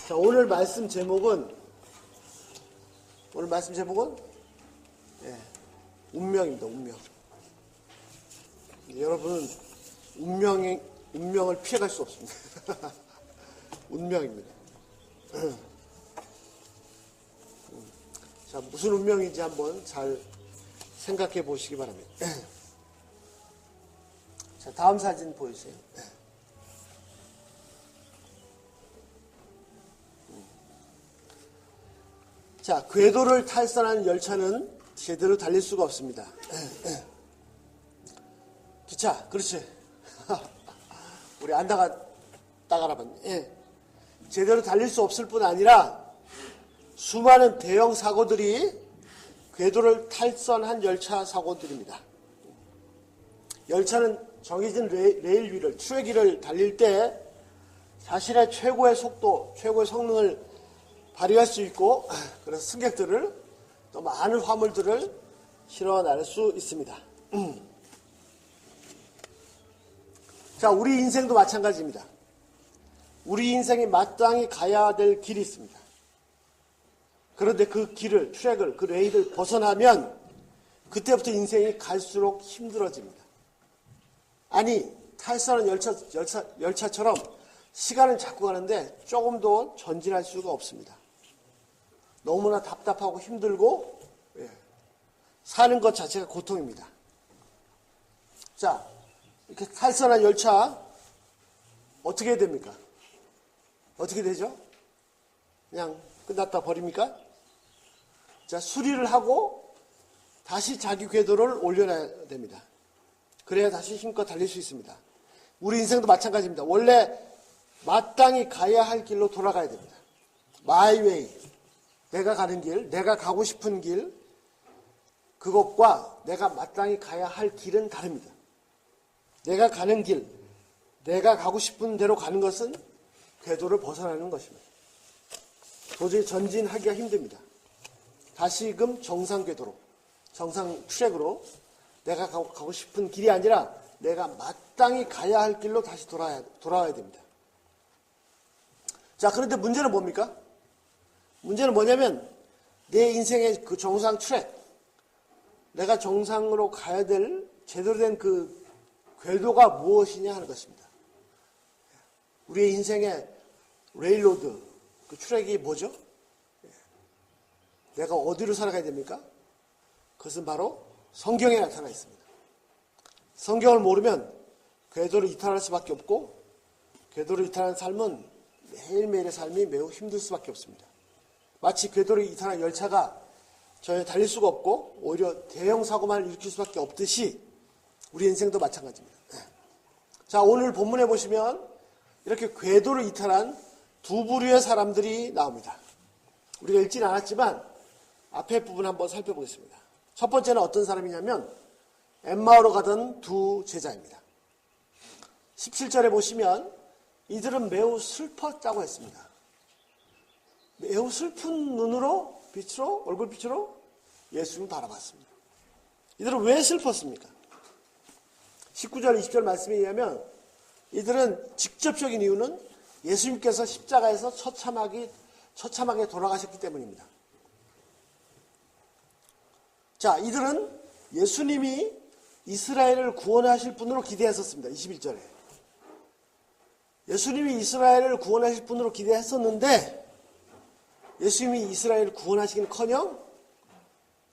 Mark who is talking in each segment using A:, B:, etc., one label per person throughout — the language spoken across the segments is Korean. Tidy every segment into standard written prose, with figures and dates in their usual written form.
A: 자, 오늘 말씀 제목은 예, 운명입니다. 운명. 여러분은 운명을 피해갈 수 없습니다. 운명입니다. 자, 무슨 운명인지 한번 잘 생각해 보시기 바랍니다. 자, 다음 사진 보여주세요. 자, 궤도를 탈선한 열차는 제대로 달릴 수가 없습니다. 기차, 그렇지. 우리 안 따가라봤네. 예. 제대로 달릴 수 없을 뿐 아니라 수많은 대형 사고들이 궤도를 탈선한 열차 사고들입니다. 열차는 정해진 레일 위를, 트랙 위를 달릴 때 자신의 최고의 속도, 최고의 성능을 발휘할 수 있고, 그래서 승객들을, 또 많은 화물들을 실어 나를 수 있습니다. 자, 우리 인생도 마찬가지입니다. 우리 인생이 마땅히 가야 될 길이 있습니다. 그런데 그 길을, 트랙을, 그 레일을 벗어나면 그때부터 인생이 갈수록 힘들어집니다. 아니, 탈선한 열차처럼 시간은 자꾸 가는데 조금 더 전진할 수가 없습니다. 너무나 답답하고 힘들고, 사는 것 자체가 고통입니다. 자, 이렇게 탈선한 열차 어떻게 해야 됩니까? 어떻게 되죠? 그냥 끝났다 버립니까? 자, 수리를 하고 다시 자기 궤도를 올려놔야 됩니다. 그래야 다시 힘껏 달릴 수 있습니다. 우리 인생도 마찬가지입니다. 원래 마땅히 가야 할 길로 돌아가야 됩니다. My way. 내가 가는 길, 내가 가고 싶은 길, 그것과 내가 마땅히 가야 할 길은 다릅니다. 내가 가는 길, 내가 가고 싶은 대로 가는 것은 궤도를 벗어나는 것입니다. 도저히 전진하기가 힘듭니다. 다시금 정상 궤도로, 정상 트랙으로 내가 가고 싶은 길이 아니라 내가 마땅히 가야 할 길로 다시 돌아와야 됩니다. 자, 그런데 문제는 뭡니까? 문제는 뭐냐면 내 인생의 그 정상 트랙, 내가 정상으로 가야 될 제대로 된 그 궤도가 무엇이냐 하는 것입니다. 우리의 인생의 레일로드, 그 트랙이 뭐죠? 내가 어디로 살아가야 됩니까? 그것은 바로 성경에 나타나 있습니다. 성경을 모르면 궤도를 이탈할 수밖에 없고, 궤도를 이탈한 삶은 매일매일의 삶이 매우 힘들 수밖에 없습니다. 마치 궤도를 이탈한 열차가 전혀 달릴 수가 없고 오히려 대형 사고만 일으킬 수밖에 없듯이 우리 인생도 마찬가지입니다. 자, 오늘 본문에 보시면 이렇게 궤도를 이탈한 두 부류의 사람들이 나옵니다. 우리가 읽지는 않았지만 앞에 부분 한번 살펴보겠습니다. 첫 번째는 어떤 사람이냐면 엠마오로 가던 두 제자입니다. 17절에 보시면 이들은 매우 슬펐다고 했습니다. 매우 슬픈 눈으로, 빛으로, 얼굴빛으로 예수님을 바라봤습니다. 이들은 왜 슬펐습니까? 19절, 20절 말씀에 의하면 이들은 직접적인 이유는 예수님께서 십자가에서 처참하게 돌아가셨기 때문입니다. 자, 이들은 예수님이 이스라엘을 구원하실 분으로 기대했었습니다. 21절에. 예수님이 이스라엘을 구원하실 분으로 기대했었는데 예수님이 이스라엘을 구원하시기는커녕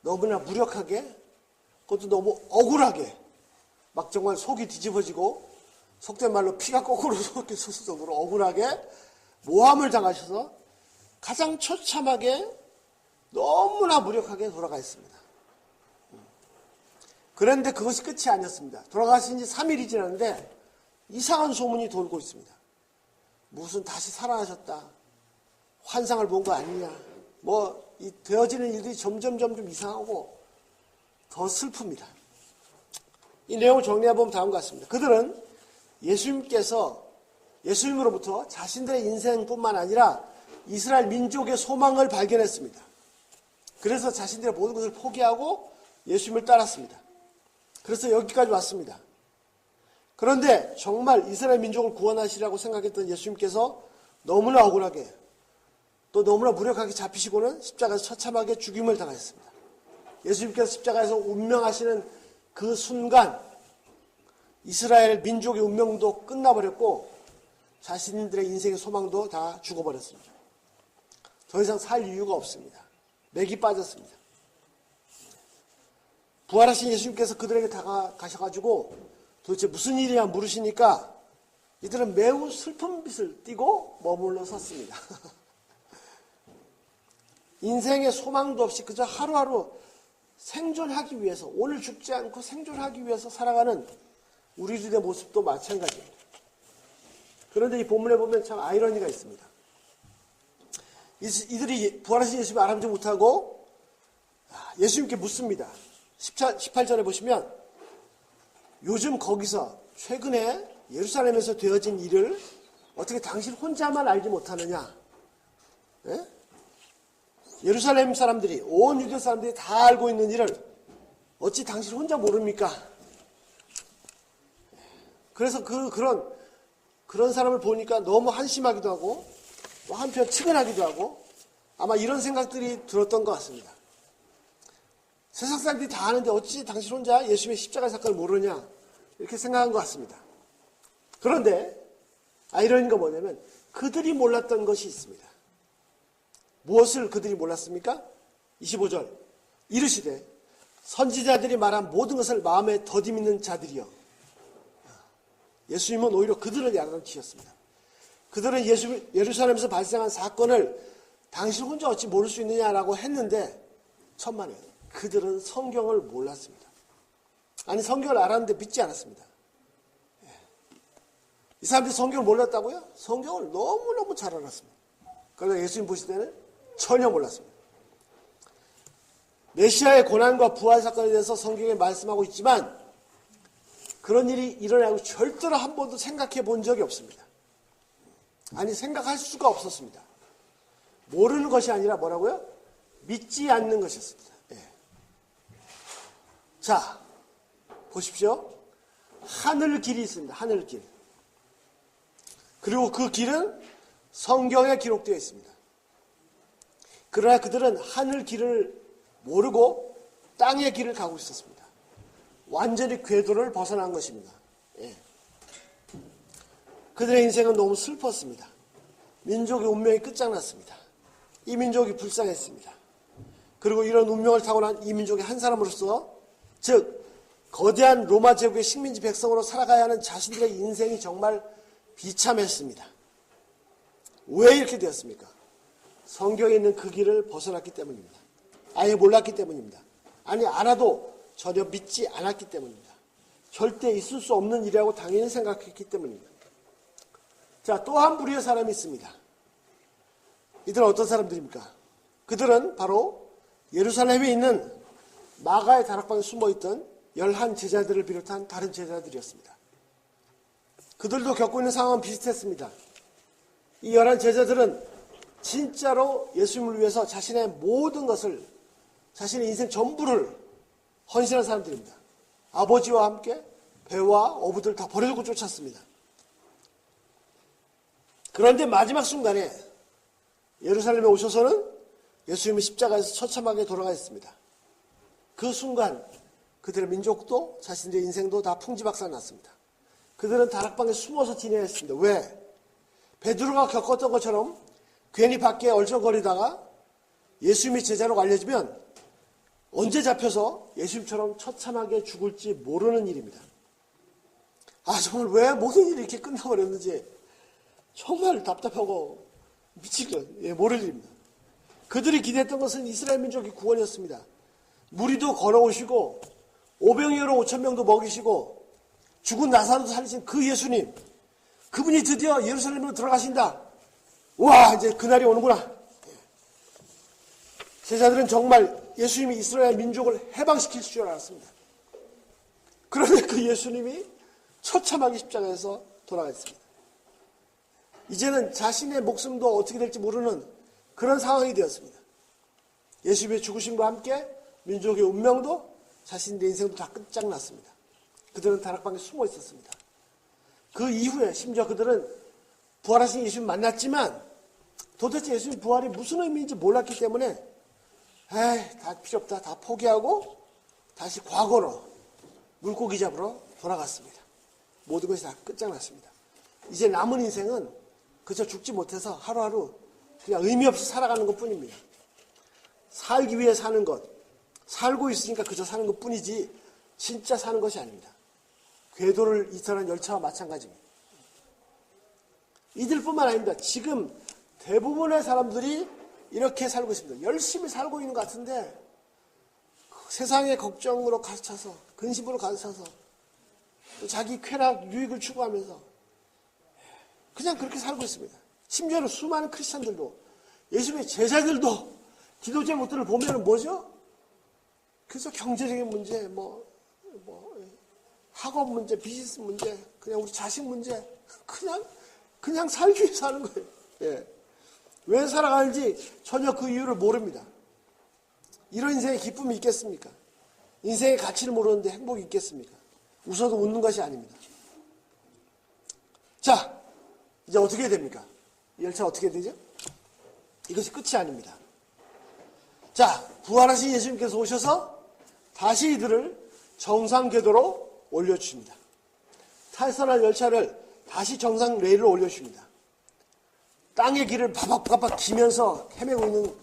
A: 너무나 무력하게, 그것도 너무 억울하게, 막 정말 속이 뒤집어지고 속된 말로 피가 거꾸로 솟을 정도로 억울하게 모함을 당하셔서 가장 처참하게 너무나 무력하게 돌아가셨습니다. 그런데 그것이 끝이 아니었습니다. 돌아가신 지 3일이 지났는데 이상한 소문이 돌고 있습니다. 무슨 다시 살아나셨다, 환상을 본 거 아니냐, 이 되어지는 일들이 점점 이상하고 더 슬픕니다. 이 내용을 정리해보면 다음과 같습니다. 그들은 예수님으로부터 자신들의 인생뿐만 아니라 이스라엘 민족의 소망을 발견했습니다. 그래서 자신들의 모든 것을 포기하고 예수님을 따랐습니다. 그래서 여기까지 왔습니다. 그런데 정말 이스라엘 민족을 구원하시라고 생각했던 예수님께서 너무나 억울하게 또 너무나 무력하게 잡히시고는 십자가에서 처참하게 죽임을 당하셨습니다. 예수님께서 십자가에서 운명하시는 그 순간 이스라엘 민족의 운명도 끝나버렸고 자신들의 인생의 소망도 다 죽어버렸습니다. 더 이상 살 이유가 없습니다. 맥이 빠졌습니다. 부활하신 예수님께서 그들에게 다가가셔가지고 도대체 무슨 일이냐 물으시니까 이들은 매우 슬픈 빛을 띠고 머물러 섰습니다. 인생의 소망도 없이 그저 하루하루 생존하기 위해서, 오늘 죽지 않고 생존하기 위해서 살아가는 우리들의 모습도 마찬가지입니다. 그런데 이 본문에 보면 참 아이러니가 있습니다. 이들이 부활하신 예수님을 알아보지 못하고 예수님께 묻습니다. 18절에 보시면 요즘 거기서 최근에 예루살렘에서 되어진 일을 어떻게 당신 혼자만 알지 못하느냐? 예? 예루살렘 사람들이, 온 유대 사람들이 다 알고 있는 일을 어찌 당신 혼자 모릅니까? 그래서 그런 사람을 보니까 너무 한심하기도 하고 또 한편 측은하기도 하고 아마 이런 생각들이 들었던 것 같습니다. 세상 사람들이 다 아는데 어찌 당신 혼자 예수님의 십자가 사건을 모르냐? 이렇게 생각한 것 같습니다. 그런데 아이러니가 뭐냐면 그들이 몰랐던 것이 있습니다. 무엇을 그들이 몰랐습니까? 25절 이르시되 선지자들이 말한 모든 것을 마음에 더디 믿는 자들이여. 예수님은 오히려 그들을 야단치셨습니다. 그들은 예루살렘에서 발생한 사건을 당신 혼자 어찌 모를 수 있느냐라고 했는데 천만에요. 그들은 성경을 몰랐습니다. 아니 성경을 알았는데 믿지 않았습니다. 이 사람들이 성경을 몰랐다고요? 성경을 너무너무 잘 알았습니다. 그러나 예수님 보실 때는 전혀 몰랐습니다. 메시아의 고난과 부활 사건에 대해서 성경에 말씀하고 있지만 그런 일이 일어나고 절대로 한 번도 생각해 본 적이 없습니다. 아니 생각할 수가 없었습니다. 모르는 것이 아니라 뭐라고요? 믿지 않는 것이었습니다. 예. 자, 보십시오. 하늘 길이 있습니다. 하늘 길. 그리고 그 길은 성경에 기록되어 있습니다. 그러나 그들은 하늘 길을 모르고 땅의 길을 가고 있었습니다. 완전히 궤도를 벗어난 것입니다. 예. 그들의 인생은 너무 슬펐습니다. 민족의 운명이 끝장났습니다. 이 민족이 불쌍했습니다. 그리고 이런 운명을 타고난 이 민족의 한 사람으로서, 즉 거대한 로마 제국의 식민지 백성으로 살아가야 하는 자신들의 인생이 정말 비참했습니다. 왜 이렇게 되었습니까? 성경에 있는 그 길을 벗어났기 때문입니다. 아예 몰랐기 때문입니다. 아니 알아도 전혀 믿지 않았기 때문입니다. 절대 있을 수 없는 일이라고 당연히 생각했기 때문입니다. 자, 또 한 부류의 사람이 있습니다. 이들은 어떤 사람들입니까? 그들은 바로 예루살렘에 있는 마가의 다락방에 숨어있던 11 제자들을 비롯한 다른 제자들이었습니다. 그들도 겪고 있는 상황은 비슷했습니다. 이 11 제자들은 진짜로 예수님을 위해서 자신의 모든 것을, 자신의 인생 전부를 헌신한 사람들입니다. 아버지와 함께 배와 어부들 다 버려두고 쫓았습니다. 그런데 마지막 순간에 예루살렘에 오셔서는 예수님이 십자가에서 처참하게 돌아가셨습니다. 그 순간 그들의 민족도 자신들의 인생도 다 풍지박산 났습니다. 그들은 다락방에 숨어서 지내야 했습니다. 왜? 베드로가 겪었던 것처럼 괜히 밖에 얼쩡거리다가 예수님이 제자로 알려지면 언제 잡혀서 예수님처럼 처참하게 죽을지 모르는 일입니다. 정말 왜 모든 일이 이렇게 끝나버렸는지 정말 답답하고 미치게 모를 일입니다. 그들이 기대했던 것은 이스라엘 민족의 구원이었습니다. 무리도 걸어오시고 오병이어로 5,000명도 먹이시고 죽은 나사로도 살리신 그 예수님, 그분이 드디어 예루살렘으로 들어가신다. 와, 이제 그날이 오는구나. 제자들은 정말 예수님이 이스라엘 민족을 해방시킬 줄 알았습니다. 그런데 그 예수님이 처참하게 십자가에서 돌아갔습니다. 이제는 자신의 목숨도 어떻게 될지 모르는 그런 상황이 되었습니다. 예수님의 죽으심과 함께 민족의 운명도 자신의 인생도 다 끝장났습니다. 그들은 다락방에 숨어 있었습니다. 그 이후에 심지어 그들은 부활하신 예수님 만났지만 도대체 예수님 부활이 무슨 의미인지 몰랐기 때문에 에이, 다 필요 없다. 다 포기하고 다시 과거로 물고기 잡으러 돌아갔습니다. 모든 것이 다 끝장났습니다. 이제 남은 인생은 그저 죽지 못해서 하루하루 그냥 의미 없이 살아가는 것 뿐입니다. 살기 위해 사는 것, 살고 있으니까 그저 사는 것 뿐이지 진짜 사는 것이 아닙니다. 궤도를 이탈한 열차와 마찬가지입니다. 이들뿐만 아닙니다. 지금 대부분의 사람들이 이렇게 살고 있습니다. 열심히 살고 있는 것 같은데 세상의 걱정으로 가득 차서 근심으로 가득 차서 또 자기 쾌락, 유익을 추구하면서 그냥 그렇게 살고 있습니다. 심지어는 수많은 크리스찬들도 예수님의 제자들도 기도 제목들을 보면 뭐죠? 그래서 경제적인 문제, 학업 문제, 비즈니스 문제, 그냥 우리 자식 문제, 그냥 살기 위해 사는 거예요. 예. 왜 살아가는지 전혀 그 이유를 모릅니다. 이런 인생에 기쁨이 있겠습니까? 인생의 가치를 모르는데 행복이 있겠습니까? 웃어도 웃는 것이 아닙니다. 자, 이제 어떻게 됩니까? 이 열차 어떻게 되죠? 이것이 끝이 아닙니다. 자, 부활하신 예수님께서 오셔서 다시 이들을 정상궤도로 올려주십니다. 탈선할 열차를 다시 정상 레일로 올려주십니다. 땅의 길을 바박바박 기면서 헤매고 있는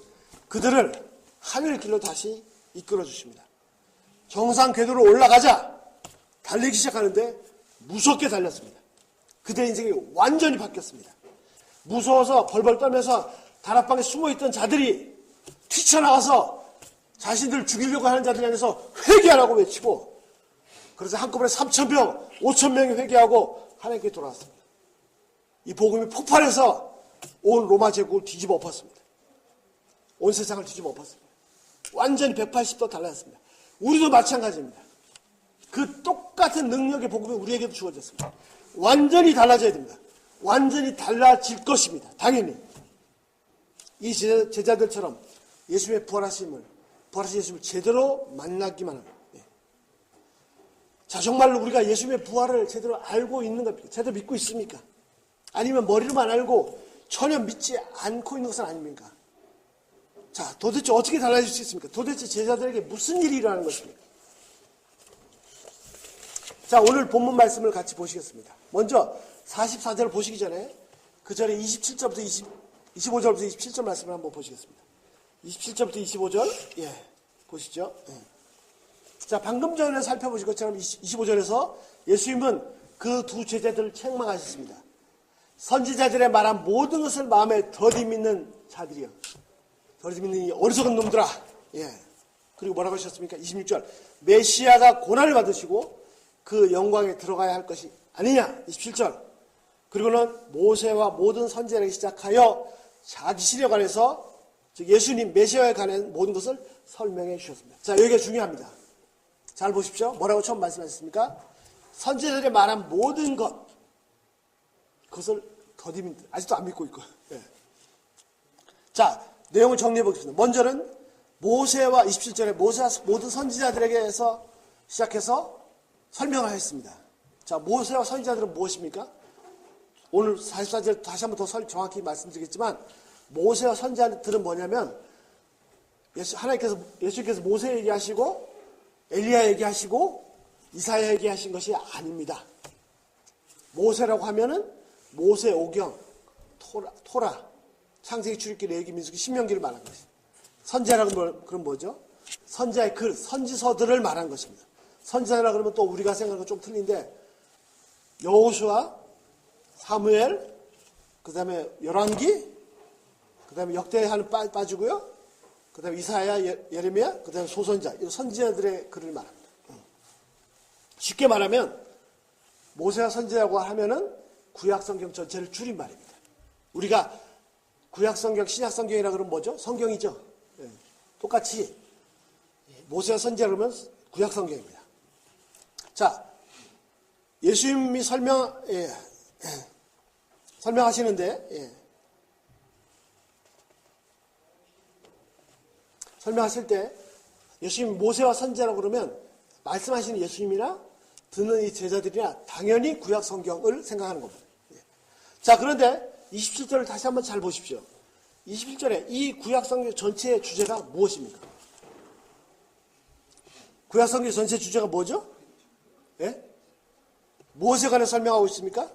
A: 그들을 하늘길로 다시 이끌어 주십니다. 정상 궤도로 올라가자 달리기 시작하는데 무섭게 달렸습니다. 그들의 인생이 완전히 바뀌었습니다. 무서워서 벌벌 떨면서 다락방에 숨어있던 자들이 튀쳐나와서 자신들을 죽이려고 하는 자들 향해서 회개하라고 외치고 그래서 한꺼번에 3,000명, 5,000명이 회개하고 하나님께 돌아왔습니다. 이 복음이 폭발해서 온 로마 제국을 뒤집어 엎었습니다. 온 세상을 뒤집어 엎었습니다. 완전히 180도 달라졌습니다. 우리도 마찬가지입니다. 그 똑같은 능력의 복음이 우리에게도 주어졌습니다. 완전히 달라져야 됩니다. 완전히 달라질 것입니다. 당연히. 이 제자들처럼 예수님의 부활하신 예수님을 제대로 만나기만 합니다. 자, 정말로 우리가 예수님의 부활을 제대로 알고 있는 겁니까? 제대로 믿고 있습니까? 아니면 머리로만 알고 전혀 믿지 않고 있는 것은 아닙니까? 자, 도대체 어떻게 달라질 수 있습니까? 도대체 제자들에게 무슨 일이 일어나는 것입니까? 자, 오늘 본문 말씀을 같이 보시겠습니다. 먼저 44절을 보시기 전에 그 전에 25절부터 27절 말씀을 한번 보시겠습니다. 27절부터 25절, 보시죠. 자, 방금 전에 살펴보신 것처럼 25절에서 예수님은 그 두 제자들을 책망하셨습니다. 선지자들의 말한 모든 것을 마음에 더디 믿는 자들이여. 더디 믿는 이 어리석은 놈들아. 그리고 뭐라고 하셨습니까? 26절. 메시아가 고난을 받으시고 그 영광에 들어가야 할 것이 아니냐. 27절. 그리고는 모세와 모든 선지자에게 시작하여 자기 신에 관해서 즉 예수님 메시아에 관한 모든 것을 설명해 주셨습니다. 자, 여기가 중요합니다. 잘 보십시오. 뭐라고 처음 말씀하셨습니까? 선지자들의 말한 모든 것, 그것을 더디 믿는, 아직도 안 믿고 있고. 자, 내용을 정리해 보겠습니다. 먼저는 모세와 27절에 모세와 모든 선지자들에게서 시작해서 설명을 했습니다. 자, 모세와 선지자들은 무엇입니까? 오늘 44절 다시 한번 더 정확히 말씀드리겠지만 모세와 선지자들은 뭐냐면 예수님께서 모세 얘기하시고 엘리야 얘기하시고 이사야 얘기하신 것이 아닙니다. 모세라고 하면은 모세 오경, 토라, 창세기, 출애굽기, 레위기, 민수기, 신명기를 말한 것입니다. 선지자라고 그럼 뭐죠? 선지자의 글, 선지서들을 말한 것입니다. 선지자라 그러면 또 우리가 생각하는 건 좀 틀린데 여호수아, 사무엘, 그 다음에 열왕기, 그 다음에 역대하는 빠지고요. 그 다음에 이사야, 예레미야, 그 다음에 소선자, 이 선지자들의 글을 말합니다. 쉽게 말하면 모세와 선지자라고 하면은 구약성경 전체를 줄인 말입니다. 우리가 구약성경, 신약성경이라 그러면 뭐죠? 성경이죠. 똑같이 모세와 선지자 그러면 구약성경입니다. 자, 예수님이 설명하시는데 설명하실 때 예수님 모세와 선지자라고 그러면 말씀하시는 예수님이나 듣는 이 제자들이나 당연히 구약 성경을 생각하는 겁니다. 자, 그런데 27절을 다시 한번 잘 보십시오. 21절에 이 구약성경 전체의 주제가 무엇입니까? 구약성경 전체 주제가 뭐죠? 예? 무엇에 관해 설명하고 있습니까?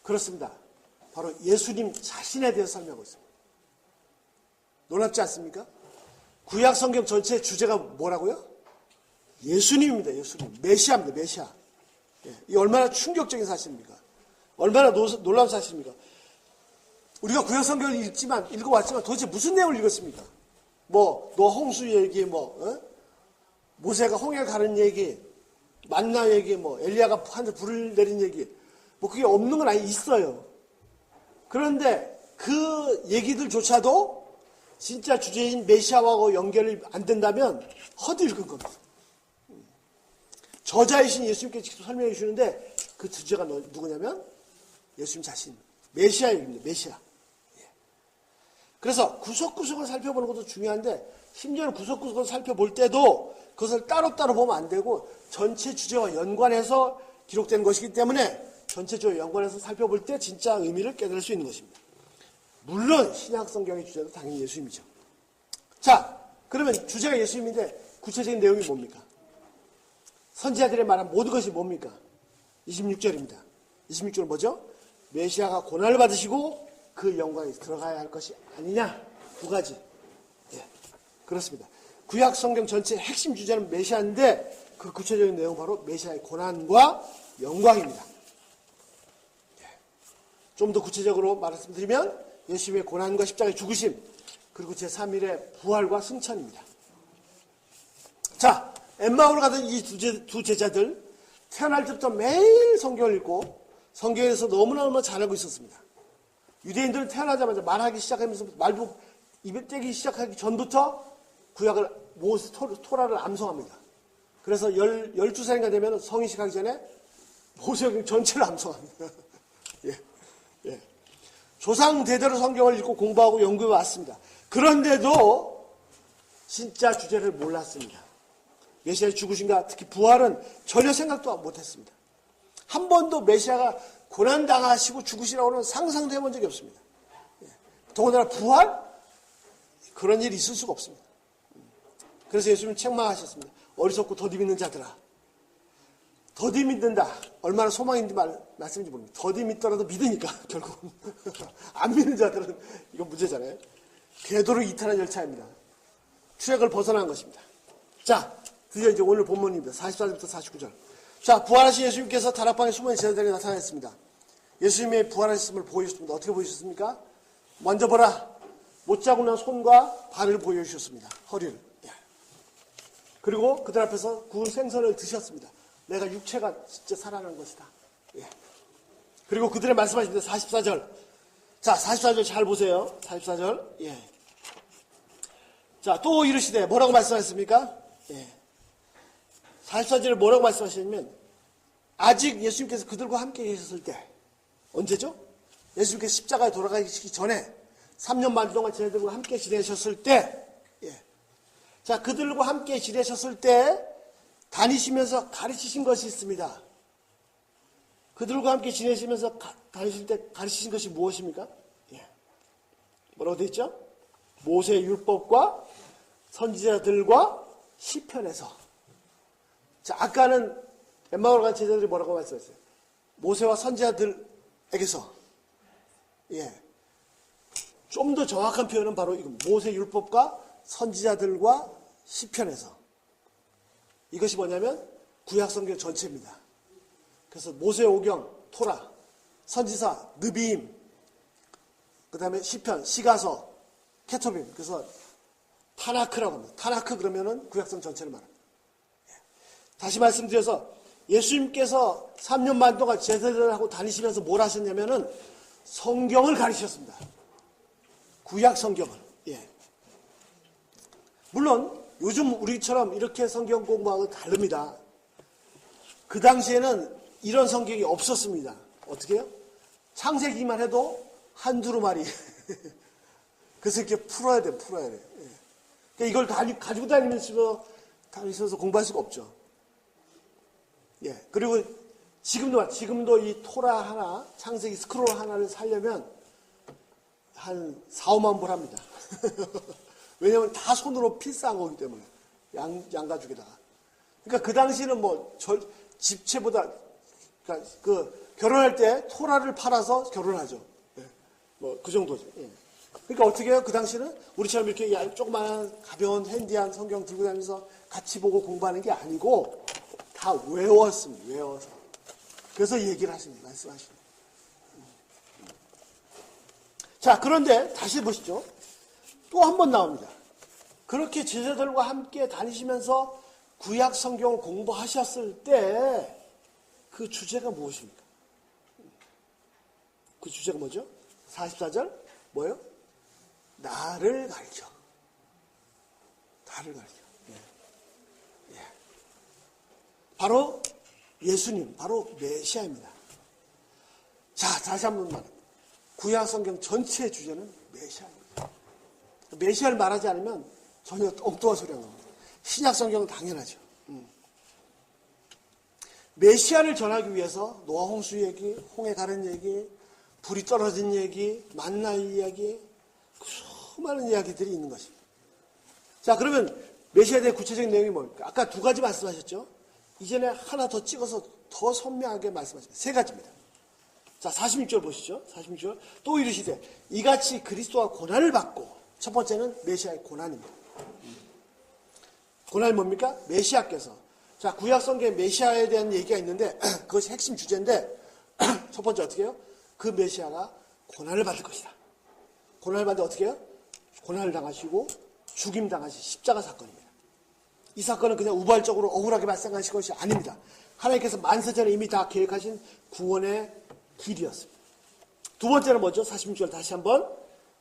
A: 그렇습니다. 바로 예수님 자신에 대해서 설명하고 있습니다. 놀랍지 않습니까? 구약성경 전체의 주제가 뭐라고요? 예수님입니다. 예수님. 메시아입니다. 메시아. 예, 이 얼마나 충격적인 사실입니까? 얼마나 놀라운 사실입니까? 우리가 구약성경을 읽어왔지만 도대체 무슨 내용을 읽었습니까? 뭐 노아 홍수 얘기, 모세가 홍해 가는 얘기, 만나 얘기, 엘리야가 하늘에 불을 내린 얘기, 그게 없는 건 아니 있어요. 그런데 그 얘기들조차도 진짜 주제인 메시아하고 연결이 안 된다면 헛읽은 겁니다. 저자이신 예수님께서 직접 설명해 주시는데 그 주제가 누구냐면 예수님 자신, 메시아입니다. 메시아. 그래서 구석구석을 살펴보는 것도 중요한데 심지어는 구석구석을 살펴볼 때도 그것을 따로따로 보면 안 되고 전체 주제와 연관해서 기록된 것이기 때문에 전체 주제와 연관해서 살펴볼 때 진짜 의미를 깨달을 수 있는 것입니다. 물론 신약 성경의 주제도 당연히 예수님이죠. 자, 그러면 주제가 예수님인데 구체적인 내용이 뭡니까? 선지자들의 말한 모든 것이 뭡니까? 26절입니다. 26절은 뭐죠? 메시아가 고난을 받으시고 그 영광에 들어가야 할 것이 아니냐? 두 가지. 예, 그렇습니다. 구약 성경 전체의 핵심 주제는 메시아인데 그 구체적인 내용은 바로 메시아의 고난과 영광입니다. 예, 좀 더 구체적으로 말씀드리면 예수님의 고난과 십자가의 죽으심 그리고 제3일의 부활과 승천입니다. 자, 엠마오로 가던 이 두 제자들 태어날 때부터 매일 성경을 읽고 성경에서 너무너무 잘 알고 있었습니다. 유대인들은 태어나자마자 말하기 시작하면서 말도 입에 떼기 시작하기 전부터 구약을 토라를 암송합니다. 그래서 12살인가 되면 성인식하기 전에 모세오경 전체를 암송합니다. 예, 예. 조상 대대로 성경을 읽고 공부하고 연구해 왔습니다. 그런데도 진짜 주제를 몰랐습니다. 메시아의 죽으심과 특히 부활은 전혀 생각도 못했습니다. 한 번도 메시아가 고난당하시고 죽으시라고는 상상도 해본 적이 없습니다. 더군다나 부활? 그런 일이 있을 수가 없습니다. 그래서 예수님은 책망하셨습니다. 어리석고 더디 믿는 자들아. 더디 믿는다. 얼마나 소망인지 말씀인지 모릅니다. 더디 믿더라도 믿으니까 결국은. 안 믿는 자들은 이건 문제잖아요. 궤도를 이탈한 열차입니다. 트랙을 벗어난 것입니다. 자, 드디어 이제 오늘 본문입니다. 44절부터 49절. 자, 부활하신 예수님께서 다락방에 숨은 제자들에게 나타났습니다. 예수님의 부활하셨음을 보여주셨습니다. 어떻게 보여주셨습니까? 먼저 보라. 못자국 난 손과 발을 보여주셨습니다. 허리를. 예. 그리고 그들 앞에서 구운 생선을 드셨습니다. 내가 육체가 진짜 살아난 것이다. 예. 그리고 그들의 말씀하십니다. 44절. 자, 44절 잘 보세요. 44절. 예. 자, 또 이르시되 뭐라고 말씀하셨습니까? 예. 44절에 뭐라고 말씀하시냐면 아직 예수님께서 그들과 함께 계셨을 때 언제죠? 예수님께서 십자가에 돌아가시기 전에 3년 반 동안 제자들과 함께 지내셨을 때 예. 자, 그들과 함께 지내셨을 때 다니시면서 가르치신 것이 있습니다. 그들과 함께 지내시면서 다니실 때 가르치신 것이 무엇입니까? 예. 뭐라고 되어 있죠? 모세의 율법과 선지자들과 시편에서. 자, 아까는 엠마오로 간 제자들이 뭐라고 말씀했어요? 모세와 선지자들에게서. 예. 좀 더 정확한 표현은 바로 이거 모세 율법과 선지자들과 시편에서. 이것이 뭐냐면 구약 성경 전체입니다. 그래서 모세 오경, 토라, 선지사, 느비임, 그 다음에 시편, 시가서, 케토빔. 그래서 타나크라고 합니다. 타나크 그러면은 구약성 전체를 말합니다. 다시 말씀드려서 예수님께서 3년 반 동안 제자들하고 다니시면서 뭘 하셨냐면은 성경을 가르치셨습니다. 구약 성경을. 예. 물론 요즘 우리처럼 이렇게 성경 공부하고 다릅니다. 그 당시에는 이런 성경이 없었습니다. 어떻게 해요? 창세기만 해도 한두루마리. 그래서 이렇게 풀어야 돼. 예. 그러니까 이걸 가지고 다니면서 공부할 수가 없죠. 예. 그리고 지금도 이 토라 하나, 창세기 스크롤 하나를 살려면 한 4, 5만 불 합니다. 왜냐면 다 손으로 필사한 거기 때문에. 양가죽에다가. 그러니까 그 당시는 뭐, 집채보다, 그러니까 결혼할 때 토라를 팔아서 결혼하죠. 예. 뭐, 그 정도죠. 예. 그러니까 어떻게 해요? 그 당시는 우리처럼 이렇게 조그마한 가벼운 핸디한 성경 들고 다니면서 같이 보고 공부하는 게 아니고 다 외웠습니다. 외워서. 그래서 얘기를 하십니다. 말씀하십니다. 자, 그런데 다시 보시죠. 또 한 번 나옵니다. 그렇게 제자들과 함께 다니시면서 구약 성경을 공부하셨을 때 그 주제가 무엇입니까? 그 주제가 뭐죠? 44절 뭐예요? 나를 가르쳐. 나를 가르쳐. 예. 예. 바로 예수님, 바로 메시아입니다. 자, 다시 한번 말합니다. 구약 성경 전체의 주제는 메시아입니다. 메시아를 말하지 않으면 전혀 엉뚱한 소리가 나옵니다. 신약 성경은 당연하죠. 메시아를 전하기 위해서 노아 홍수 얘기, 홍해 가른 얘기, 불이 떨어진 얘기, 만나 이야기, 수많은 이야기들이 있는 것입니다. 자, 그러면 메시아에 대한 구체적인 내용이 뭡니까? 아까 두 가지 말씀하셨죠? 이전에 하나 더 찍어서 더 선명하게 말씀하십니다. 세 가지입니다. 자, 46절 보시죠. 46절. 또 이르시되 이같이 그리스도가 고난을 받고, 첫 번째는 메시아의 고난입니다. 고난이 뭡니까? 메시아께서. 자, 구약 성경에 메시아에 대한 얘기가 있는데 그것이 핵심 주제인데 첫 번째 어떻게 해요? 그 메시아가 고난을 받을 것이다. 고난을 받는데 어떻게 해요? 고난을 당하시고 죽임 당하신 십자가 사건입니다. 이 사건은 그냥 우발적으로 억울하게 발생하신 것이 아닙니다. 하나님께서 만세전에 이미 다 계획하신 구원의 길이었습니다. 두 번째는 뭐죠? 46절 다시 한번.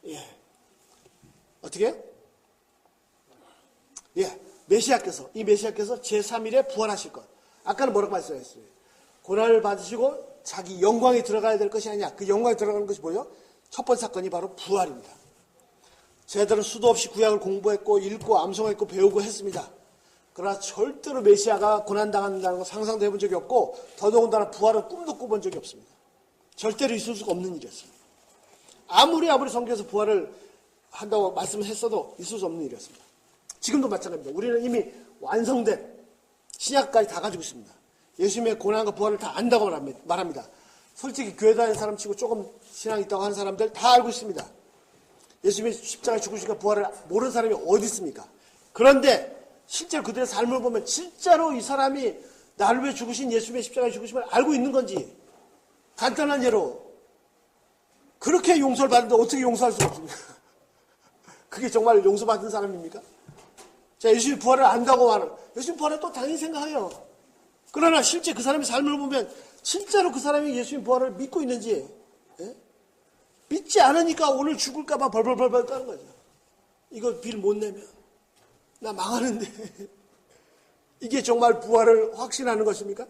A: 예. 어떻게 해요? 예. 이 메시아께서 제3일에 부활하실 것. 아까는 뭐라고 말씀하셨어요? 고난을 받으시고 자기 영광에 들어가야 될 것이 아니냐. 그 영광에 들어가는 것이 뭐예요? 첫 번째 사건이 바로 부활입니다. 저희들은 수도 없이 구약을 공부했고 읽고 암송했고 배우고 했습니다. 그러나 절대로 메시아가 고난당한다는 거 상상도 해본 적이 없고 더더군다나 부활은 꿈도 꿔본 적이 없습니다. 절대로 있을 수가 없는 일이었습니다. 아무리 성경에서 부활을 한다고 말씀을 했어도 있을 수 없는 일이었습니다. 지금도 마찬가지입니다. 우리는 이미 완성된 신약까지 다 가지고 있습니다. 예수님의 고난과 부활을 다 안다고 말합니다. 솔직히 교회 다니는 사람 치고 조금 신앙이 있다고 하는 사람들 다 알고 있습니다. 예수님의 십자가에 죽으시니까 부활을 모르는 사람이 어디 있습니까? 그런데 실제로 그들의 삶을 보면 진짜로 이 사람이 나를 위해 죽으신 예수님의 십자가에 죽으심을 알고 있는 건지, 간단한 예로 그렇게 용서를 받는데 어떻게 용서할 수가 없습니까? 그게 정말 용서받은 사람입니까? 자, 예수님 부활을 안다고 하는, 예수님 부활을 또 당연히 생각해요. 그러나 실제 그 사람의 삶을 보면 진짜로 그 사람이 예수님 부활을 믿고 있는지, 예? 믿지 않으니까 오늘 죽을까봐 벌벌벌벌 떠는 거죠. 이거 빌 못 내면 나 망하는데 이게 정말 부활을 확신하는 것입니까?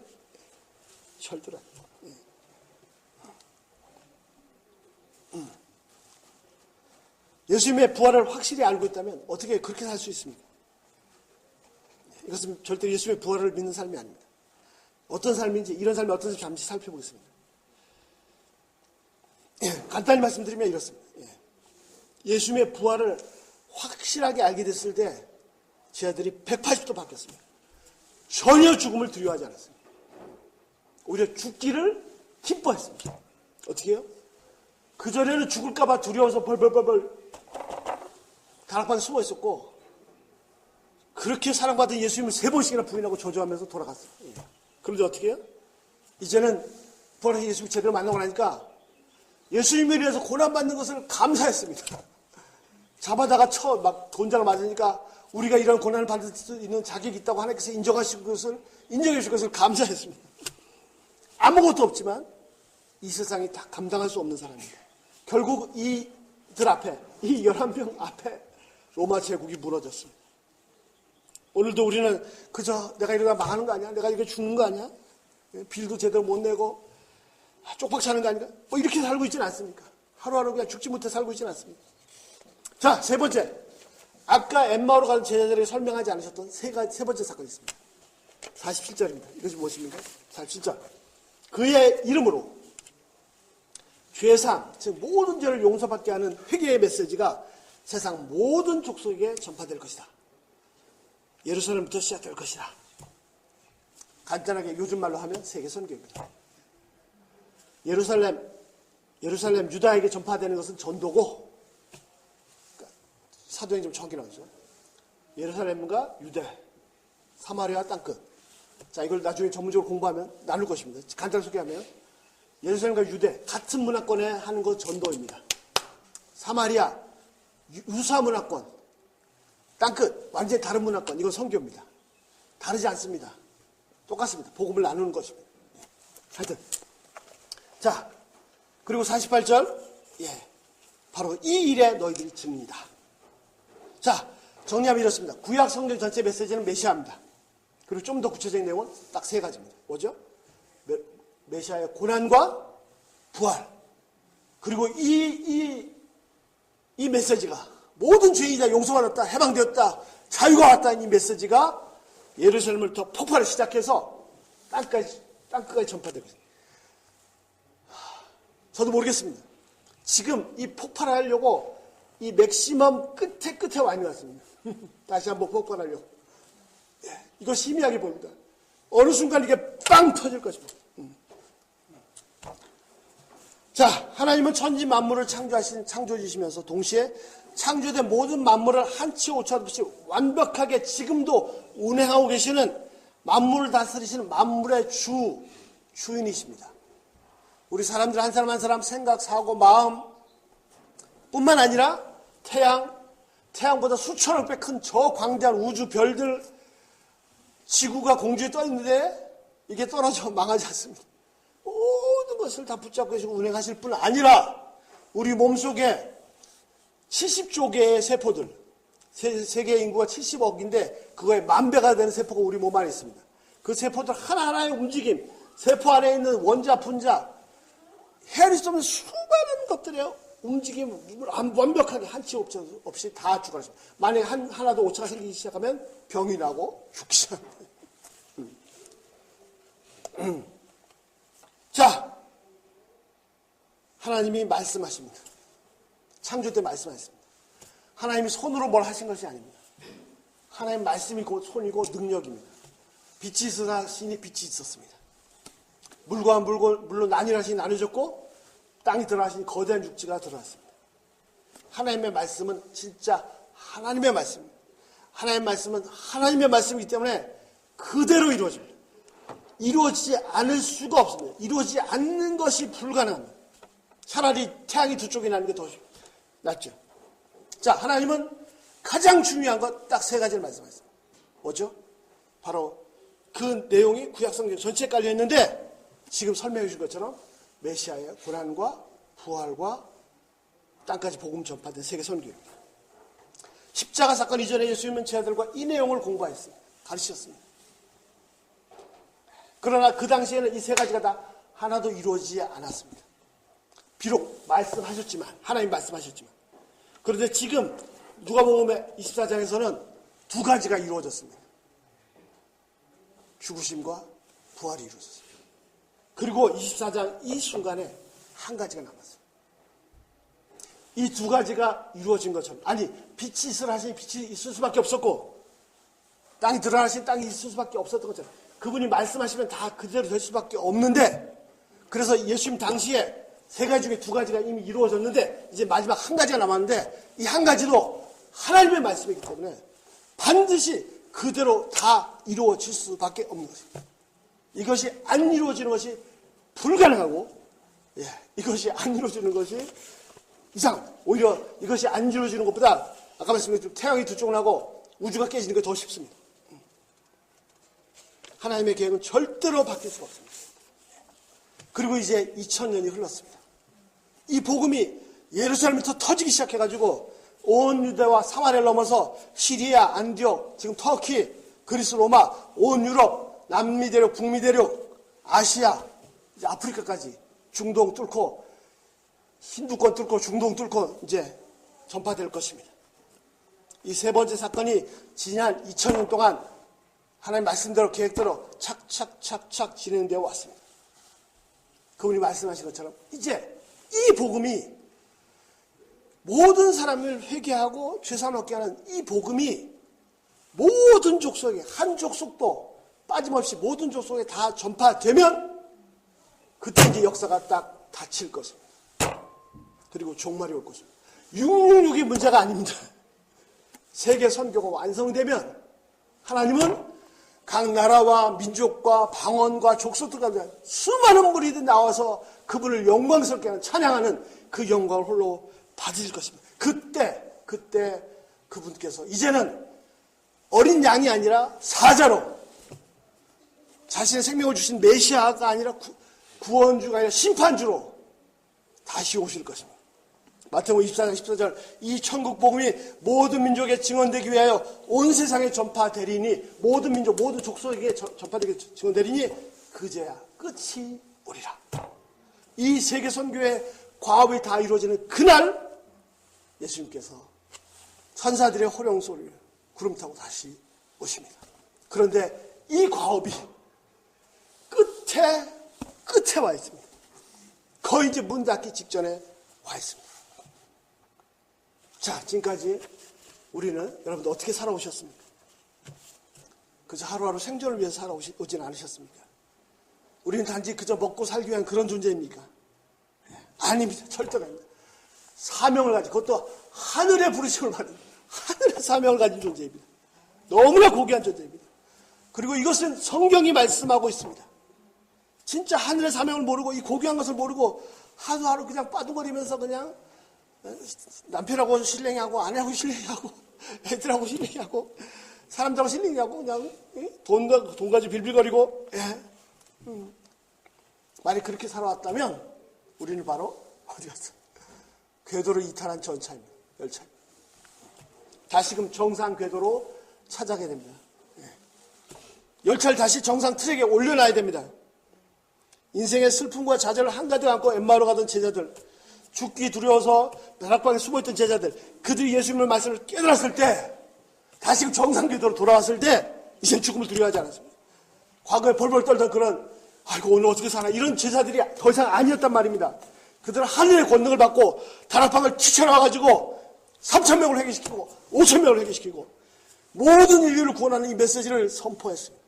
A: 절대로 아니에요. 예수님의 부활을 확실히 알고 있다면 어떻게 그렇게 살 수 있습니까? 이것은 절대 예수님의 부활을 믿는 삶이 아닙니다. 어떤 삶인지, 이런 삶이 어떤 삶인지 잠시 살펴보겠습니다. 간단히 말씀드리면 이렇습니다. 예수님의 부활을 확실하게 알게 됐을 때 제 아들이 180도 바뀌었습니다. 전혀 죽음을 두려워하지 않았습니다. 오히려 죽기를 기뻐했습니다. 어떻게 해요? 그전에는 죽을까봐 두려워서 벌벌벌벌 다락방에 숨어 있었고, 그렇게 사랑받은 예수님을 3번씩이나 부인하고 저주하면서 돌아갔어요. 그런데 어떻게 해요? 이제는 부활하신 예수님 제대로 만나고 나니까 예수님에 대해서 고난받는 것을 감사했습니다. 잡아다가 막 돈장을 맞으니까 우리가 이런 고난을 받을 수 있는 자격이 있다고 하나님께서 인정해 주신 것을 감사했습니다. 아무것도 없지만 이 세상이 다 감당할 수 없는 사람입니다. 결국 이들 앞에, 이 11명 앞에 로마 제국이 무너졌습니다. 오늘도 우리는 그저 내가 이러다 망하는 거 아니야? 내가 이렇게 죽는 거 아니야? 빌도 제대로 못 내고 쪽박 차는 거 아닌가? 뭐 이렇게 살고 있지는 않습니까? 하루하루 그냥 죽지 못해 살고 있지는 않습니까? 자, 세 번째. 아까 엠마오로 가는 제자들에게 설명하지 않으셨던 세 번째 사건이 있습니다. 47절입니다. 이것이 무엇입니까? 47절. 그의 이름으로 죄상, 즉 모든 죄를 용서받게 하는 회개의 메시지가 세상 모든 족속에게 전파될 것이다. 예루살렘부터 시작될 것이다. 간단하게 요즘 말로 하면 세계 선교입니다. 예루살렘 유다에게 전파되는 것은 전도고, 그러니까 사도행전 정확히 나오죠. 예루살렘과 유대, 사마리아 땅끝. 자, 이걸 나중에 전문적으로 공부하면 나눌 것입니다. 간단히 소개하면 예루살렘과 유대 같은 문화권에 하는 것 전도입니다. 사마리아 유사 문화권, 땅끝 완전히 다른 문화권, 이건 선교입니다. 다르지 않습니다. 똑같습니다. 복음을 나누는 것입니다. 하여튼 자, 그리고 48절, 바로 이 일에 너희들이 증인이다. 자, 정리하면 이렇습니다. 구약 성경 전체 메시지는 메시아입니다. 그리고 좀 더 구체적인 내용은 딱 세 가지입니다. 뭐죠? 메시아의 고난과 부활. 그리고 이 메시지가 모든 죄인이 용서받았다, 해방되었다, 자유가 왔다, 이 메시지가 예루살렘을 더 폭발을 시작해서 땅까지 전파되고 있습니다. 저도 모르겠습니다. 지금 이 폭발하려고 이 맥시멈 끝에 와 있는 것 같습니다. 다시 한번 폭발하려고. 이것이 희미하게 보입니다. 어느 순간 이게 빵 터질 것입니다. 자, 하나님은 천지 만물을 창조해주시면서 동시에 창조된 모든 만물을 한치 오차 없이 완벽하게 지금도 운행하고 계시는, 만물을 다스리시는 만물의 주인이십니다. 우리 사람들 한 사람 한 사람 생각, 사고, 마음 뿐만 아니라 태양보다 수천억 배 큰 저 광대한 우주 별들, 지구가 공중에 떠 있는데 이게 떨어져 망하지 않습니다. 모든 것을 다 붙잡고 계시고 운행하실 뿐 아니라 우리 몸속에 70조 개의 세포들, 세계 인구가 70억인데 그거에 10,000배가 되는 세포가 우리 몸 안에 있습니다. 그 세포들 하나하나의 움직임, 세포 안에 있는 원자, 분자, 헤아릴 수 없는 수많은 것들의 움직임을 완벽하게 한치 없이 다 주관하십니다. 만약에 하나도 오차가 생기기 시작하면 병이 나고 죽기 시작합니다. 자, 하나님이 말씀하십니다. 창조 때 말씀하셨습니다. 하나님이 손으로 뭘 하신 것이 아닙니다. 하나님 말씀이 곧 손이고 능력입니다. 빛이 있으시니 빛이 있었습니다. 물과 물로 나뉘라시니 나뉘어졌고 땅이 드러나시니 거대한 육지가 드러났습니다. 하나님의 말씀은 진짜 하나님의 말씀입니다. 하나님의 말씀은 하나님의 말씀이기 때문에 그대로 이루어집니다. 이루어지지 않을 수가 없습니다. 이루어지지 않는 것이 불가능합니다. 차라리 태양이 두 쪽이 나는 게 더 낫죠. 자, 하나님은 가장 중요한 것 딱 세 가지를 말씀하셨습니다. 뭐죠? 바로 그 내용이 구약성경 전체에 깔려 있는데 지금 설명해 주신 것처럼 메시아의 고난과 부활과 땅까지 복음 전파된 세계 선교입니다. 십자가 사건 이전에 예수님은 제 아들과 이 내용을 공부하였습니다. 가르치셨습니다. 그러나 그 당시에는 이 세 가지가 다 하나도 이루어지지 않았습니다. 비록 말씀하셨지만, 하나님 말씀하셨지만. 그런데 지금 누가복음 24장에서는 두 가지가 이루어졌습니다. 죽으심과 부활이 이루어졌습니다. 그리고 24장 이 순간에 한 가지가 남았어요. 이 두 가지가 이루어진 것처럼, 아니 빛이 있으라시니 빛이 있을 수밖에 없었고 땅이 드러나시니 땅이 있을 수밖에 없었던 것처럼 그분이 말씀하시면 다 그대로 될 수밖에 없는데, 그래서 예수님 당시에 세 가지 중에 두 가지가 이미 이루어졌는데 이제 마지막 한 가지가 남았는데 이 한 가지도 하나님의 말씀이기 때문에 반드시 그대로 다 이루어질 수밖에 없는 것입니다. 이것이 안 이루어지는 것이 불가능하고, 이것이 안 이루어지는 것이 이상. 오히려 이것이 안 이루어지는 것보다 아까 말씀드린 태양이 두 쪽을 하고 우주가 깨지는 게 더 쉽습니다. 하나님의 계획은 절대로 바뀔 수가 없습니다. 그리고 이제 2000년이 흘렀습니다. 이 복음이 예루살렘부터 터지기 시작해가지고 온 유대와 사마리아를 넘어서 시리아, 안디옥, 지금 터키, 그리스, 로마, 온 유럽, 남미 대륙, 북미 대륙, 아시아, 이제 아프리카까지 중동 뚫고 힌두권 뚫고 중동 뚫고 이제 전파될 것입니다. 이 세 번째 사건이 지난 2000년 동안 하나님 말씀대로 계획대로 착착착착 진행되어 왔습니다. 그분이 말씀하신 것처럼 이제 이 복음이 모든 사람을 회개하고 죄사함 얻게 하는 이 복음이 모든 족속에, 한 족속도 빠짐없이 모든 족속에 다 전파되면 그때 이제 역사가 딱 닫힐 것입니다. 그리고 종말이 올 것입니다. 666이 문제가 아닙니다. 세계 선교가 완성되면 하나님은 각 나라와 민족과 방언과 족속들 가운데 수많은 무리들이 나와서 그분을 영광스럽게 하는 찬양하는 그 영광을 홀로 받으실 것입니다. 그때 그분께서 이제는 어린 양이 아니라 사자로 자신의 생명을 주신 메시아가 아니라 구원주가 아니라 심판주로 다시 오실 것입니다. 마태복음 24장 14절 이 천국 복음이 모든 민족에 증언되기 위하여 온 세상에 전파되리니 모든 민족 모든 족속에게 전파되게 증언되리니 그제야 끝이 오리라. 이 세계 선교의 과업이 다 이루어지는 그날 예수님께서 천사들의 호령 소리를 구름 타고 다시 오십니다. 그런데 이 과업이 끝에 와 있습니다. 거의 이제 문 닫기 직전에 와 있습니다. 자, 지금까지 우리는 여러분들 어떻게 살아오셨습니까? 그저 하루하루 생존을 위해서 살아오진 않으셨습니까? 우리는 단지 그저 먹고 살기 위한 그런 존재입니까? 아닙니다. 절대로 아닙니다. 사명을 가지고 그것도 하늘의 부르심을 받은 하늘의 사명을 가진 존재입니다. 너무나 고귀한 존재입니다. 그리고 이것은 성경이 말씀하고 있습니다. 진짜 하늘의 사명을 모르고 이 고귀한 것을 모르고 하루하루 그냥 빠둥거리면서 그냥 남편하고 실랭이하고 아내하고 실랭이하고 애들하고 실랭이하고 사람들하고 실랭이하고 그냥 돈 가지고 빌빌거리고 만약 그렇게 살아왔다면 우리는 바로 어디 갔어? 궤도를 이탈한 열차입니다. 다시금 정상 궤도로 찾아가야 됩니다. 열차를 다시 정상 트랙에 올려놔야 됩니다. 인생의 슬픔과 좌절을 한가득 안고 엠마오로 가던 제자들, 죽기 두려워서 다락방에 숨어있던 제자들, 그들이 예수님의 말씀을 깨달았을 때, 다시금 정상 궤도로 돌아왔을 때 이젠 죽음을 두려워하지 않았습니다. 과거에 벌벌 떨던 그런 아이고 오늘 어떻게 사나 이런 제자들이 더 이상 아니었단 말입니다. 그들은 하늘의 권능을 받고 다락방을 튀쳐나와가지고 3,000명을 회개시키고 5,000명을 회개시키고 모든 인류를 구원하는 이 메시지를 선포했습니다.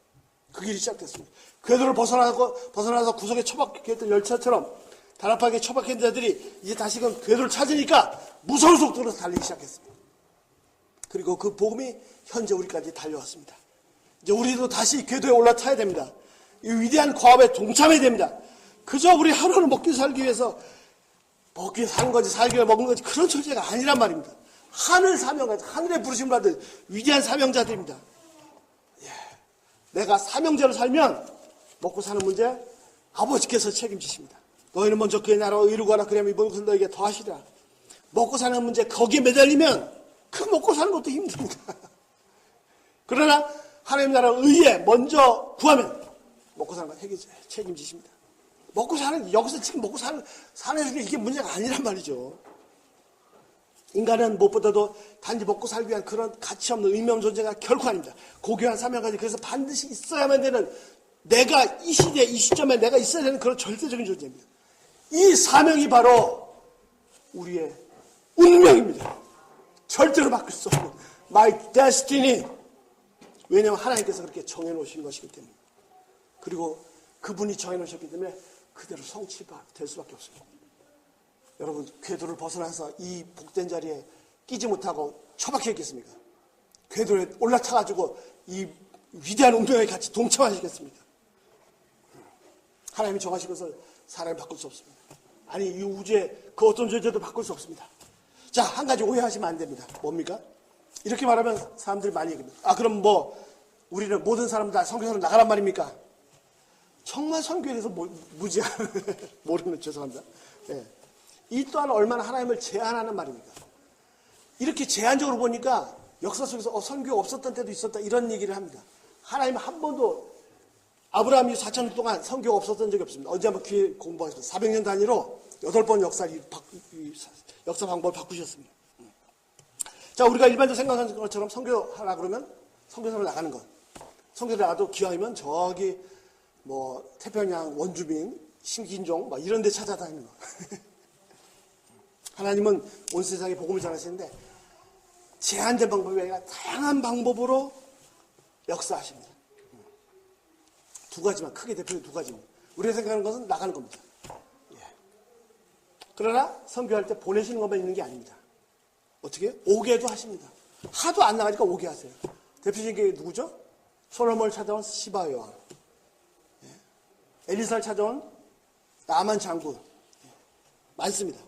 A: 그 길이 시작됐습니다. 궤도를 벗어나서 구석에 처박혀있던 열차처럼 다락방에 처박힌 자들이 이제 다시금 궤도를 찾으니까 무서운 속도로 달리기 시작했습니다. 그리고 그 복음이 현재 우리까지 달려왔습니다. 이제 우리도 다시 궤도에 올라타야 됩니다. 이 위대한 과업에 동참해야 됩니다. 그저 우리 하루는 먹기 살기 위해서 먹기 위해 사는 거지 살기 위해 먹는 거지 그런 존재가 아니란 말입니다. 하늘 사명가지 하늘의 부르심을 받은 위대한 사명자들입니다. 내가 사명자로 살면 먹고 사는 문제 아버지께서 책임지십니다. 너희는 먼저 그의 나라와 의를 구하라 그러면 이번 것을 너에게 더하시리라. 먹고 사는 문제 거기에 매달리면 그 먹고 사는 것도 힘듭니다. 그러나 하나님 나라 의에 먼저 구하면 먹고 사는 건 책임지십니다. 먹고 사는 여기서 지금 먹고 사는 중에 이게 문제가 아니란 말이죠. 인간은 무엇보다도 단지 먹고 살기 위한 그런 가치 없는 의미 없는 존재가 결코 아닙니다. 고귀한 사명까지 그래서 반드시 있어야만 되는 내가 이 시대 이 시점에 내가 있어야 되는 그런 절대적인 존재입니다. 이 사명이 바로 우리의 운명입니다. 절대로 바꿀 수 없는 My destiny. 왜냐하면 하나님께서 그렇게 정해놓으신 것이기 때문에 그리고 그분이 정해놓으셨기 때문에 그대로 성취될 수밖에 없습니다. 여러분 궤도를 벗어나서 이 복된 자리에 끼지 못하고 처박혀 있겠습니까? 궤도에 올라타가지고 이 위대한 운명에 같이 동참하시겠습니까? 하나님이 정하신 것을 사람이 바꿀 수 없습니다. 아니 이 우주의 그 어떤 존재도 바꿀 수 없습니다. 자, 한 가지 오해하시면 안 됩니다. 뭡니까? 이렇게 말하면 사람들이 많이 얘기합니다. 그럼 우리는 모든 사람들 다 선교사로 나가란 말입니까? 정말 선교에 대해서 무지한 모르는 죄송합니다. 이 또한 얼마나 하나님을 제한하는 말입니까? 이렇게 제한적으로 보니까 역사 속에서 선교가 없었던 때도 있었다 이런 얘기를 합니다. 하나님은 한 번도 아브라함이 4,000년 동안 선교가 없었던 적이 없습니다. 언제 한번 기회 공부하셨습니다. 400년 단위로 8번 역사 방법을 바꾸셨습니다. 자, 우리가 일반적으로 생각하는 것처럼 선교하라 그러면 선교사로 나가는 것. 선교사 나가도 기왕이면 저기 태평양 원주민, 신긴종 이런 데 찾아다니는 거. 하나님은 온 세상에 복음을 전하시는데 제한된 방법이 아니라 다양한 방법으로 역사하십니다. 두 가지만, 크게 대표로 두 가지입니다. 우리가 생각하는 것은 나가는 겁니다. 예. 그러나 선교할 때 보내시는 것만 있는 게 아닙니다. 어떻게 해요? 오게도 하십니다. 하도 안 나가니까 오게 하세요. 대표적인 게 누구죠? 솔로몬을 찾아온 시바 여왕, 엘리사를 찾아온 나만 장군, 많습니다.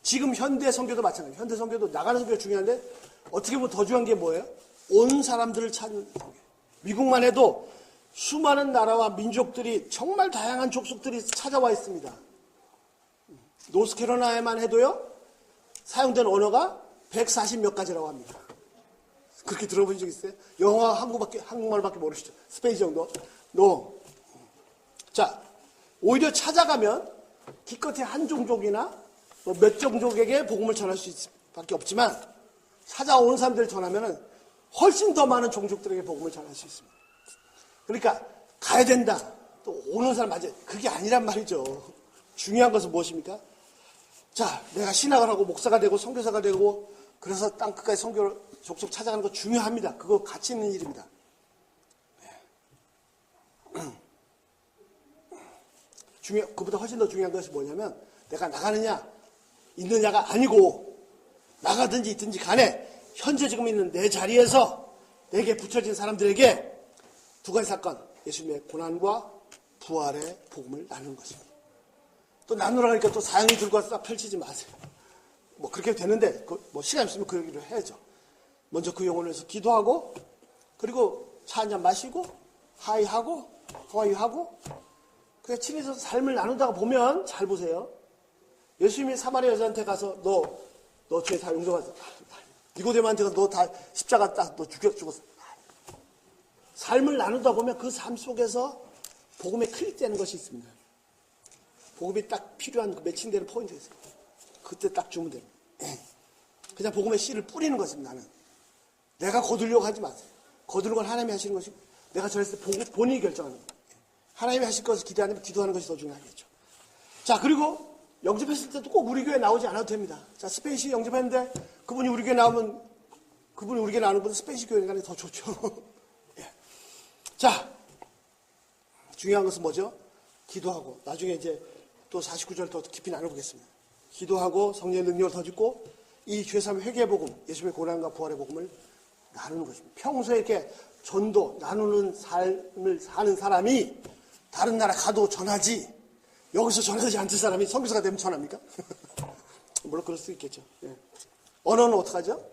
A: 지금 현대 선교도 마찬가지예요. 현대 선교도 나가는 선교가 중요한데 어떻게 보면 더 중요한 게 뭐예요? 온 사람들을 찾는 선교. 미국만 해도 수많은 나라와 민족들이 정말 다양한 족속들이 찾아와 있습니다. 노스캐롤라이나에만 해도요, 사용된 언어가 140몇 가지라고 합니다. 그렇게 들어본 적 있어요? 영어, 한국말밖에 모르시죠? 스페인어 정도? No. 자, 오히려 찾아가면 기껏해 한 종족이나 몇 종족에게 복음을 전할 수 밖에 없지만 찾아오는 사람들을 전하면 훨씬 더 많은 종족들에게 복음을 전할 수 있습니다. 그러니까 가야 된다. 또 오는 사람 맞아요. 그게 아니란 말이죠. 중요한 것은 무엇입니까? 자, 내가 신학을 하고 목사가 되고 선교사가 되고 그래서 땅 끝까지 선교를 족속 찾아가는 거 중요합니다. 그거 가치 있는 일입니다. 그보다 훨씬 더 중요한 것이 뭐냐면 내가 나가느냐 있느냐가 아니고 나가든지 있든지 간에 현재 지금 있는 내 자리에서 내게 붙여진 사람들에게 두 가지 사건, 예수님의 고난과 부활의 복음을 나누는 것입니다. 또 나누라 하니까 또 사형이 들고 와서 딱 펼치지 마세요. 뭐 그렇게 되는데 뭐 시간 있으면 그 얘기를 해야죠. 먼저 그 영혼을 위해서 기도하고 그리고 차 한잔 마시고 하이하고 허위하고 그냥 친해서 삶을 나누다가 보면 잘 보세요. 예수님이 사마리아 여자한테 가서 너 죄 다 용서받았어. 니고데모한테 가서 너 다 십자가 딱 너 죽었어. 삶을 나누다 보면 그 삶 속에서 복음에 클릭되는 것이 있습니다. 복음이 딱 필요한 그 매칭되는 포인트가 있어요. 그때 딱 주면 됩니다. 그냥 복음의 씨를 뿌리는 것입니다. 나는 내가 거두려고 하지 마세요. 거두는 건 하나님이 하시는 것이고 내가 저랬을 때 본인이 결정하는 거예요. 하나님이 하실 것을 기대하면 기도하는 것이 더 중요하겠죠. 자, 그리고 영접했을 때도 꼭 우리 교회 나오지 않아도 됩니다. 자, 스페인시 영접했는데 그분이 우리 교회 나오면 그분이 우리 교회 나오는 분은 스페인시 교회 가는 게 더 좋죠. 예. 자, 중요한 것은 뭐죠? 기도하고 나중에 이제 또 49절 더 깊이 나눠보겠습니다. 기도하고 성령의 능력을 더 짓고 이 죄사함 회개의 복음, 예수님의 고난과 부활의 복음을 나누는 것입니다. 평소에 이렇게 전도, 나누는 삶을 사는 사람이 다른 나라 가도 전하지 여기서 전하지 않는 사람이 선교사가 되면 전합니까? 물론 그럴 수 있겠죠. 예. 언어는 어떡하죠?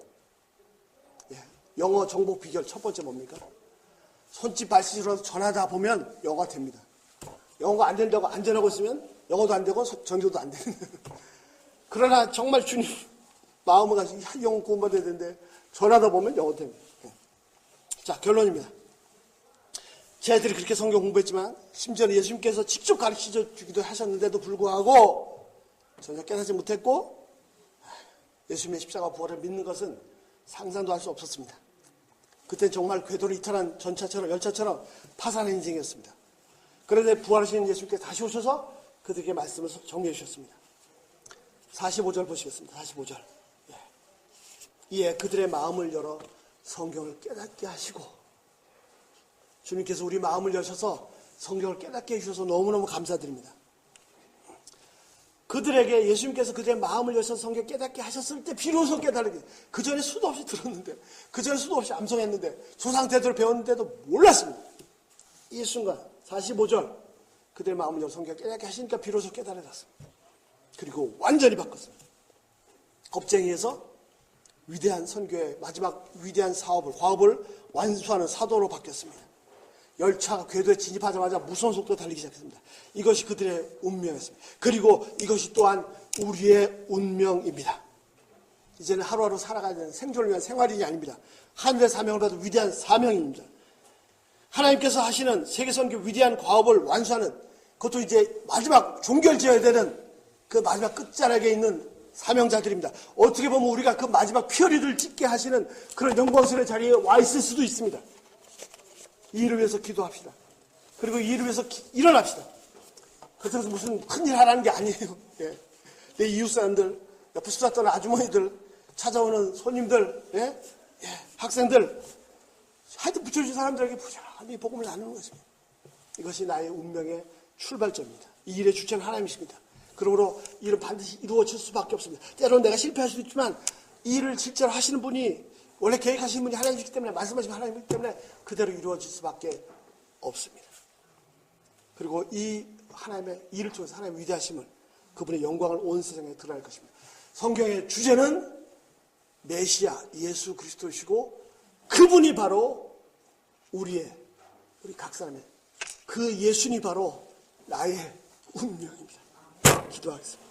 A: 예. 영어 정복 비결 첫 번째 뭡니까? 손짓 발짓으로 전하다 보면 영어가 됩니다. 영어가 안 된다고 안전하고 있으면 영어도 안 되고 전도도 안 되는. 그러나 정말 주님 마음을 가지고 영어 공부해야 되는데 전하다 보면 영어 됩니다. 자, 결론입니다. 제 아이들이 그렇게 성경 공부했지만 심지어는 예수님께서 직접 가르쳐 주기도 하셨는데도 불구하고 전혀 깨닫지 못했고 예수님의 십자가 부활을 믿는 것은 상상도 할 수 없었습니다. 그때 정말 궤도를 이탈한 전차처럼 열차처럼 파산한 인생이었습니다. 그런데 부활하신 예수님께서 다시 오셔서 그들에게 말씀을 정리해 주셨습니다. 45절 보시겠습니다. 45절. 예. 이에 그들의 마음을 열어 성경을 깨닫게 하시고 주님께서 우리 마음을 여셔서 성경을 깨닫게 해주셔서 너무너무 감사드립니다. 그들에게 예수님께서 그들의 마음을 여셔서 성경을 깨닫게 하셨을 때 비로소 깨달으게 그 전에 수도 없이 들었는데 그 전에 수도 없이 암송했는데 조상 대대로 배웠는데도 몰랐습니다. 이 순간 45절 그들의 마음을 여셔서 성경을 깨닫게 하시니까 비로소 깨달아졌습니다. 그리고 완전히 바꿨습니다. 겁쟁이에서 위대한 선교의 마지막 위대한 과업을 완수하는 사도로 바뀌었습니다. 열차가 궤도에 진입하자마자 무서운 속도로 달리기 시작했습니다. 이것이 그들의 운명이었습니다. 그리고 이것이 또한 우리의 운명입니다. 이제는 하루하루 살아가야 되는 생존을 위한 생활이 아닙니다. 하늘의 사명을 받은 위대한 사명입니다. 하나님께서 하시는 세계선교 위대한 과업을 완수하는 그것도 이제 마지막 종결지어야 되는 그 마지막 끝자락에 있는 사명자들입니다. 어떻게 보면 우리가 그 마지막 퀴어리를 찍게 하시는 그런 영광스러운 자리에 와 있을 수도 있습니다. 이 일을 위해서 기도합시다. 그리고 이 일을 위해서 일어납시다. 그래서 무슨 큰일 하라는 게 아니에요. 예. 내 이웃 사람들, 옆에 수다 떠는 아주머니들, 찾아오는 손님들, 학생들, 하여튼 붙여준 사람들에게 부지런히 복음을 나누는 것입니다. 이것이 나의 운명의 출발점입니다. 이 일의 주체는 하나님이십니다. 그러므로 이 일은 반드시 이루어질 수밖에 없습니다. 때로는 내가 실패할 수도 있지만 이 일을 실제로 하시는 분이, 원래 계획하시는 분이 하나님이기 때문에, 말씀하시는 하나님이기 때문에 그대로 이루어질 수밖에 없습니다. 그리고 이 하나님의 일을 통해서 하나님의 위대하심을, 그분의 영광을 온 세상에 드러날 것입니다. 성경의 주제는 메시아 예수 그리스도이시고, 그분이 바로 우리 각 사람의 그 예수님이 바로 나의 운명입니다. 기도하겠습니다.